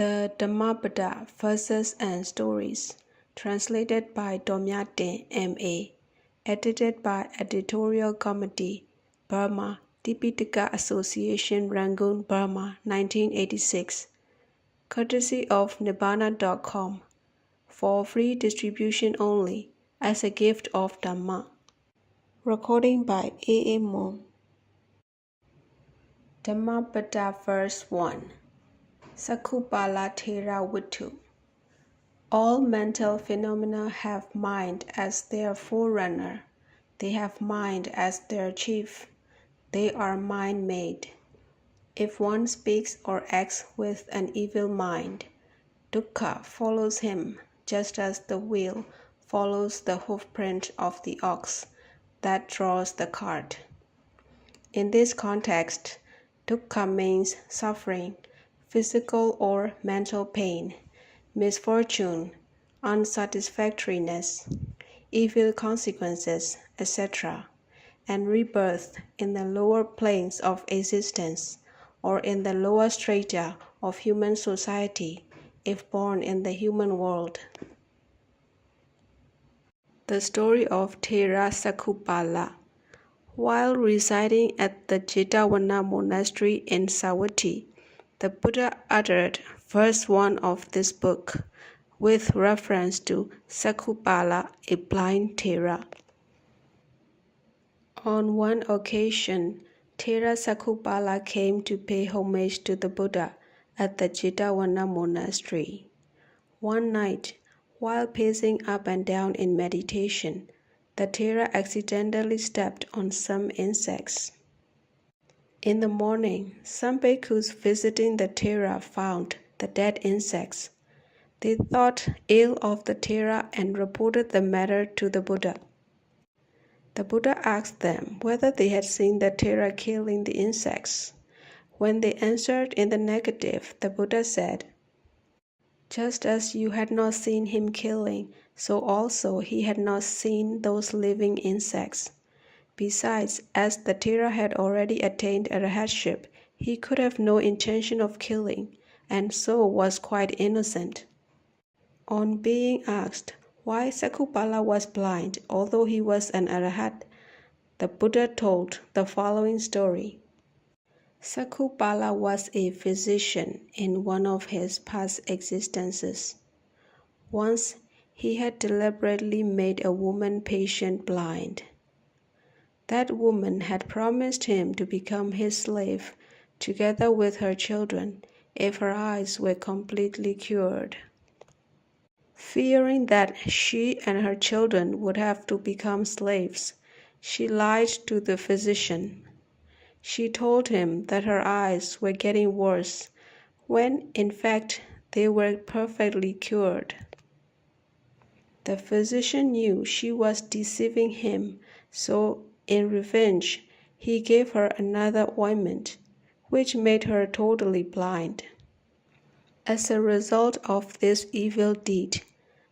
The Dhamma Verses and Stories, translated by Domyatin M.A., edited by Editorial Committee, Burma, Tipitaka Association, Rangoon, Burma, 1986, courtesy of Nibbana.com, for free distribution only, as a gift of Dhamma. Recording by A.A. Moon. Dhammapada Verse 1. Sakupala Thera Vittu. All mental phenomena have mind as their forerunner. They have mind as their chief. They are mind-made. If one speaks or acts with an evil mind, dukkha follows him, just as the wheel follows the hoofprint of the ox that draws the cart. In this context, dukkha means suffering, physical or mental pain, misfortune, unsatisfactoriness, evil consequences, etc., and rebirth in the lower planes of existence or in the lower strata of human society if born in the human world. The story of Thera Sakupala. While residing at the Jetavana monastery in Savatthi, the Buddha uttered verse 1 of this book with reference to Sakupala, a blind Thera. On one occasion, Thera Sakupala came to pay homage to the Buddha at the Jetavana monastery. One night, while pacing up and down in meditation, the Thera accidentally stepped on some insects. In the morning, some bhikkhus visiting the Thera found the dead insects. They thought ill of the Thera and reported the matter to the Buddha. The Buddha asked them whether they had seen the Thera killing the insects. When they answered in the negative, the Buddha said, "Just as you had not seen him killing, so also he had not seen those living insects. Besides, as the Thera had already attained arhatship, he could have no intention of killing, and so was quite innocent." On being asked why Sakupala was blind, although he was an arhat, the Buddha told the following story. Sakupala was a physician in one of his past existences. Once, he had deliberately made a woman patient blind. That woman had promised him to become his slave, together with her children, if her eyes were completely cured. Fearing that she and her children would have to become slaves, she lied to the physician. She told him that her eyes were getting worse, when in fact they were perfectly cured. The physician knew she was deceiving him, so in revenge, he gave her another ointment, which made her totally blind. As a result of this evil deed,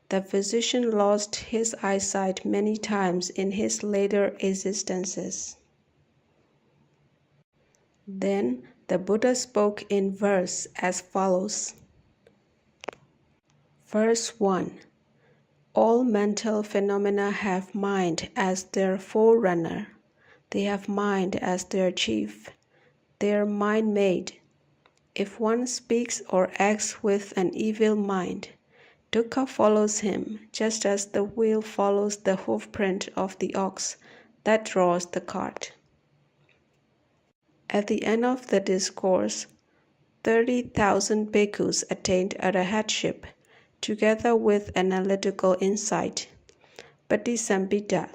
the physician lost his eyesight many times in his later existences. Then the Buddha spoke in verse as follows. Verse 1. All mental phenomena have mind as their forerunner. They have mind as their chief. They are mind-made. If one speaks or acts with an evil mind, dukkha follows him, just as the wheel follows the hoofprint of the ox that draws the cart. At the end of the discourse, 30,000 bhikkhus attained arhatship, together with analytical insight, patisambhita,